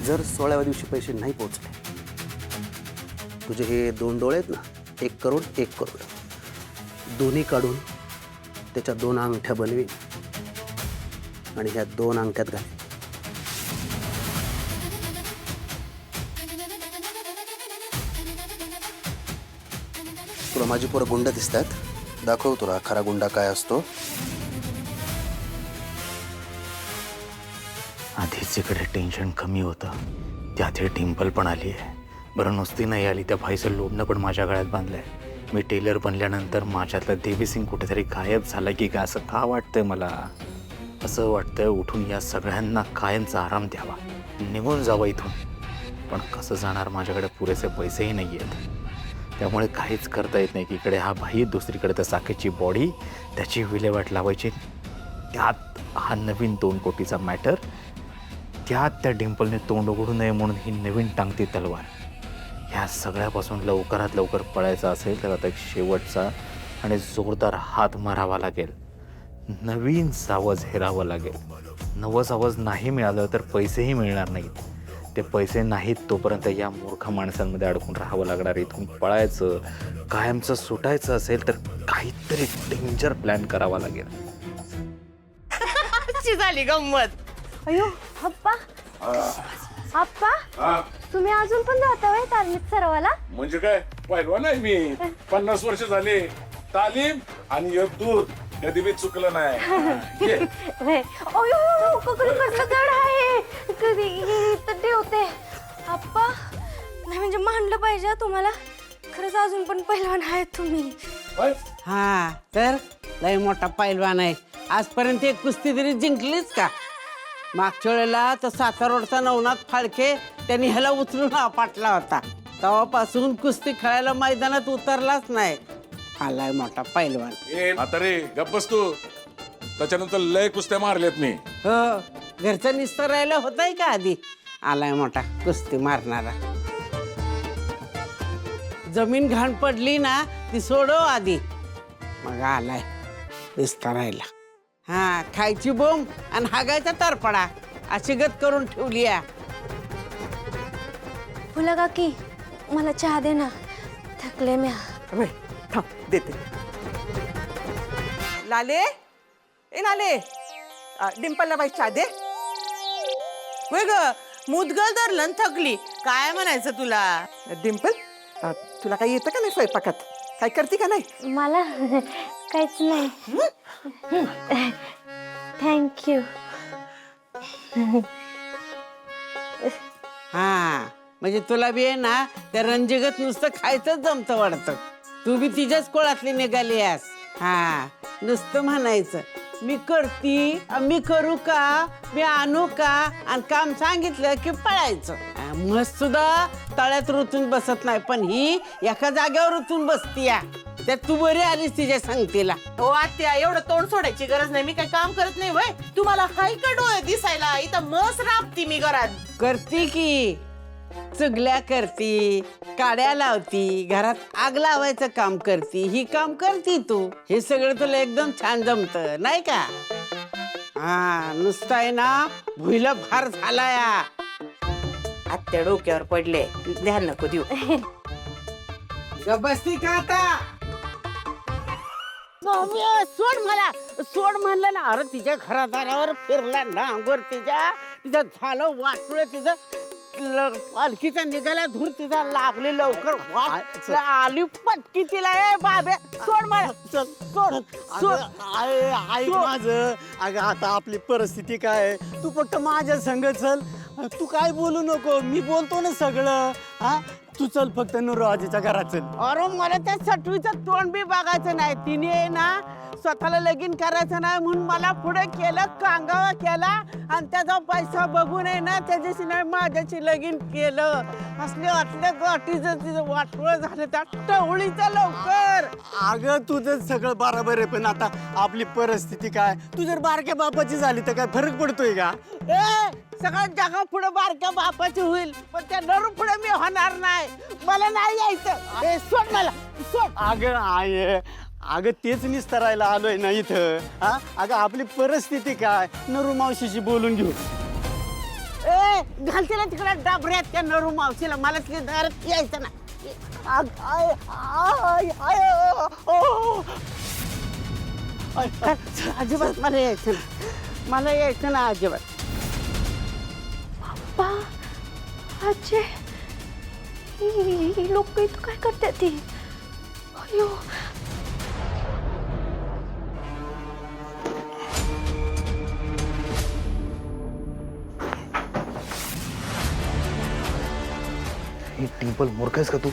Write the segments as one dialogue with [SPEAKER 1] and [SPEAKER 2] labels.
[SPEAKER 1] जर 16व्या दिवशी पैसे नाही पोहोचले, तुझे हे 2 डोळे आहेत ना, 1 करोड 1 करोड दोन्ही काढून त्याच्या 2 अंगठ्या बनवीन आणि ह्या 2 अंगठ्यात घाल. तुला माझी पोरं गुंड दिसतात, दाखव तुला खरा गुंडा काय असतो.
[SPEAKER 2] आधीच इकडे टेन्शन कमी होतं, त्यात हे डिंपल पण आली आहे. बरं नुसती नाही आली, त्या भाईचं लोडणं पण माझ्या गळ्यात बांधलंय. मी टेलर बनल्यानंतर माझ्यातलं देवी सिंग कुठेतरी गायब झालं की काय असं का वाटतंय मला. असं वाटतंय उठून या सगळ्यांना कायमचा आराम द्यावा, निघून जावं इथून. पण कसं जाणार, माझ्याकडे पुरेसे पैसेही नाही आहेत. त्यामुळे काहीच करता येत नाही की इकडे हा भाई, दुसरीकडे त्या साकेची बॉडी, त्याची विल्हेवाट लावायची. त्यात हा नवीन 2 कोटीचा मॅटर, त्यात त्या डिंपलने तोंड उघडू नये म्हणून ही नवीन टांगती तलवार. ह्या सगळ्यापासून लवकरात लवकर पळायचं असेल तर आता एक शेवटचा आणि जोरदार हात मारावा लागेल. नवीन सावज हेरावं लागेल. नवं सावज नाही मिळालं तर पैसेही मिळणार नाहीत. ते पैसे नाहीत तोपर्यंत या मूर्ख माणसांमध्ये अडकून राहावं लागणार. इथून पळायचं, कायमचं सुटायचं असेल तर काहीतरी डेंजर प्लॅन करावा लागेल.
[SPEAKER 3] झाली गंमत.
[SPEAKER 4] अयो अप्पा, अप्पा तुम्ही अजून पण जाता व्हय तालीम सरावाला?
[SPEAKER 5] म्हणजे काय पहिलवान आहे मी. 50 वर्ष झाले. तालीम आणि एक दूध कधी बी चुकलं नाही. ये.
[SPEAKER 4] अयो कसलं जड आहे, कधी इथं ठेवते. अप्पा नाही म्हणजे मानलं पाहिजे तुम्हाला, खरंच अजून पण पहिलवान आहेत तुम्ही.
[SPEAKER 5] होय?
[SPEAKER 6] हा तर लय मोठा पैलवान आहे. आजपर्यंत एक कुस्ती तरी जिंकलीच का? मागच्या वेळेला तर सातारोडचा नवनाथ फाळके त्यांनी ह्याला उचलून आपटला होता. तेव्हापासून कुस्ती खेळायला मैदानात उतरलाच नाही. आलाय मोठा पैलवान.
[SPEAKER 5] ए म्हातारे गप्प बस तू. त्याच्यानंतर लय कुस्त्या मारल्यात मी.
[SPEAKER 6] हो, घरचं निस्तर राहिलं होतंय का आधी? आलाय मोठा कुस्ती मारणारा. जमीन घाण पडली ना ती सोडव आधी, मग आलाय निस्तर राहिला. हा, खायची बोंब आणि हागायचा तरपडा अशी गत करून ठेवली आहे.
[SPEAKER 4] फुला काकी मला चहा दे ना, थकले मी.
[SPEAKER 3] देते. लाले, ए लाले, डिंपलला बाई चहा दे. होय ग, मुदगल धरलं थकली. काय म्हणायचं तुला? डिंपल, तुला काही येतं का नाही स्वयंपाकात? काय करते का नाही?
[SPEAKER 4] मला काहीच नाही. थँक्यू.
[SPEAKER 6] हा म्हणजे तुला बी आहे ना त्या रंजिगत नुसतं खायचंच जमतं वाटतं. तू बी तिच्याच कोळातली निघाली आहेस. हा, नुसतं म्हणायचं मी करती, मी करू का, मी आणू का, आणि काम सांगितलं की पळायचं. मस्त सुद्धा तळ्यात रुतून बसत नाही, पण ही एका जागेवर रुतून बसती. त्यात तू बरी आलीस तिच्या संगतीला.
[SPEAKER 3] हो आत्या, एवढं तोंड सोडायची गरज नाही. मी काय काम करत नाही वय? तुम्हाला हाय का डोळे दिसायला? इथं मस राबती मी घरात.
[SPEAKER 6] करती की चुगल्या करती, काड्या लावती, घरात आग लावायचं काम करती. ही काम करती तू. हे सगळं तुला एकदम छान जमत नाही का? हा, नुसतं आहे ना भुईला फार झाला या.
[SPEAKER 3] आत्या डोक्यावर पडले, ध्यान नको देऊ.
[SPEAKER 6] बसती का आता? सोड मला, सोड म्हणलं ना. अरे तिच्या घरादारावर फिरला ना अंगोर, तिचं झालं वाटलं. तिचं पालखीचा निघाला धूर तिचा लागली. लवकर वाट आली पटकी तिला. ए बाबे सोड मला, सोड सोड.
[SPEAKER 7] ऐक माझं. अगं आता आपली परिस्थिती काय आहे, तू फक्त माझ्या संग चल. तू काय बोलू नको, मी बोलतो ना सगळं. हा, तू चल फक्त नुरवाजीच्या घरात चल.
[SPEAKER 6] अरे मला त्या सटवीचं तोंड बी बघायचं नाही. तिने ना स्वतःला लगीन करायचं नाही म्हणून मला पुढे केलं, कांगावा केला, आणि त्याचा पैसा बघून आहे ना त्याच्याशी नाही माझ्याशी लगीन केलं. असले वाटल्या गाठीचं तिचं वाटवळ झालं त्या टवळीचं. लवकर
[SPEAKER 7] अगं तुझं सगळं बरोबर आहे, पण आता आपली परिस्थिती काय? तू जर बारक्या बापाची झाली तर काय फरक पडतोय का?
[SPEAKER 6] सगळं जगा पुढे बारक्या बापाची होईल, पण त्या नरू पुढे मी होणार नाही. मला नाही यायचं. सोड मला, सोड.
[SPEAKER 7] अगं आहे, अगं तेच निस्तरायला आलोय ना इथं. हा, अगं आपली परिस्थिती काय, नरू मावशीशी बोलून घेऊ.
[SPEAKER 6] घालते ना तिकडे डाबऱ्यात त्या नरू मावशीला मला तिथे दारात यायचं ना. अजिबात मला यायचं ना, मला यायचं ना अजिबात.
[SPEAKER 4] पप्पा आजी ही लोक इथं काय करतात ती? अयो
[SPEAKER 2] ही टिम्पल मूर्ख आहेस का तू?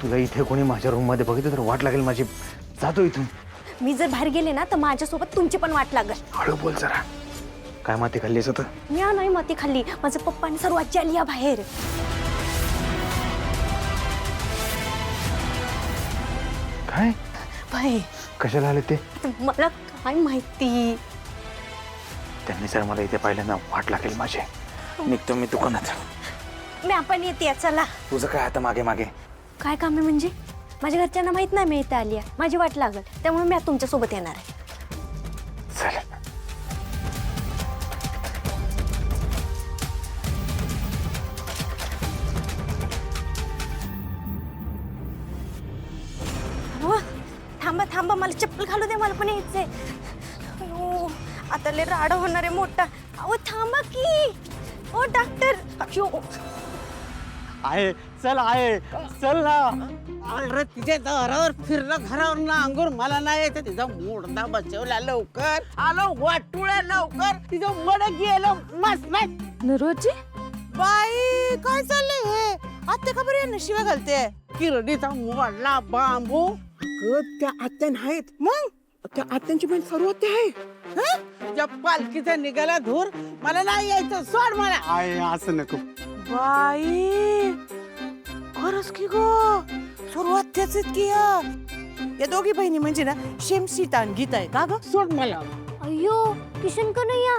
[SPEAKER 2] तुला इथे कोणी माझ्या रूम मध्ये बघितलं तर वाट लागेल माझी. जातो इथून.
[SPEAKER 4] मी जर बाहेर गेले ना तर माझ्यासोबत तुमची पण वाट लागल.
[SPEAKER 2] हळू बोल जरा. काय माती खाल्लीस होतं?
[SPEAKER 4] मी नाही माती खाल्ली, माझ्या पप्पाने सर्व आजी आली या बाहेर.
[SPEAKER 2] काय?
[SPEAKER 4] बाई
[SPEAKER 2] कशाला आले ते?
[SPEAKER 4] मला काय माहिती.
[SPEAKER 2] त्यांनी सर मला इथे पाहिलं ना वाट लागेल माझी. निघतो मी दुकानात.
[SPEAKER 4] मी आपण येते चला.
[SPEAKER 2] तुझं काय आता मागे मागे?
[SPEAKER 4] काय काम आहे म्हणजे? माझ्या घरच्यांना माहित नाही मी इथे आली आहे, माझी वाट लागल, त्यामुळे मी आता तुमच्या सोबत येणार आहे.
[SPEAKER 2] चल.
[SPEAKER 4] हो थांबा थांबा, मला चप्पल घालू दे, मला पण यायचंय. अयो आता लय राडा होणार आहे मोठा. अहो थांबा की. ओ डॉक्टर. अयो
[SPEAKER 7] आहे चल, आहे चल ना.
[SPEAKER 6] अरे तिच्या दारावर फिरलं, घरावर ना अंगूर मला नाही येतं. तिचा मोडदा बसवला लवकर. आलो वाटुळ्या लवकर. तिचं मड गेलं मस्त नाही.
[SPEAKER 4] नरोजी
[SPEAKER 3] बाई काय चाललंय हे? आत्या का बरं शिव्या घालते?
[SPEAKER 6] किरडीचा मोडला बांबू.
[SPEAKER 3] त्या आत्या नाहीत. मग त्या आत्यांची पण सर्व आत्या आहे.
[SPEAKER 6] तुझ्या पालखीचा निघाला धूर, मला नाही यायचं, सोड मला.
[SPEAKER 7] आहे असं नको.
[SPEAKER 3] बाई खरंच की ग, सर्व आत्याच आहेत की या दोघी बहिणी म्हणजे ना शेम सीता आणि गीता आहे का ग?
[SPEAKER 6] सोड मला.
[SPEAKER 4] अयो किशन कन्हैया.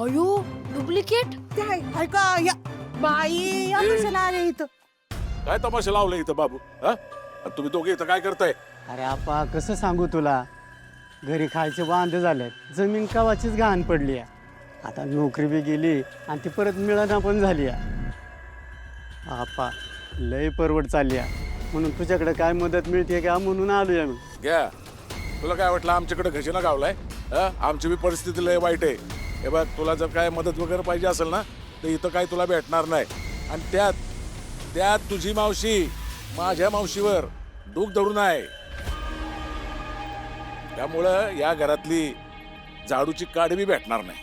[SPEAKER 3] अयो
[SPEAKER 4] डुप्लिकेट.
[SPEAKER 3] काय ऐका या बाई या कशाला आले इथं?
[SPEAKER 5] काय तमाशा लावलं इथं बाबू? हा आणि तुम्ही दोघे इथं काय करताय?
[SPEAKER 7] अरे आपा कसं सांगू तुला, घरी खायचे वांदे झाले, जमीन कावाचीच घाण पडली आहे. आता नोकरी बी गेली आणि ती परत मिळना पण झाली आहे. आपा लय परवड चालली आहे, म्हणून तुझ्याकडे काय मदत मिळते का म्हणून आलोय आम्ही.
[SPEAKER 5] घ्या. तुला काय वाटलं आमच्याकडे घशीना गावलाय? हा आमची बी परिस्थिती लय वाईट आहे. हे बघ, तुला जर काय मदत वगैरे पाहिजे असेल ना तर इथं काय तुला भेटणार नाही. आणि त्यात तुझी मावशी माझ्या मावशीवर डूक धरून आहे. त्यामुळं या घरातली झाडूची काडी बी भेटणार नाही.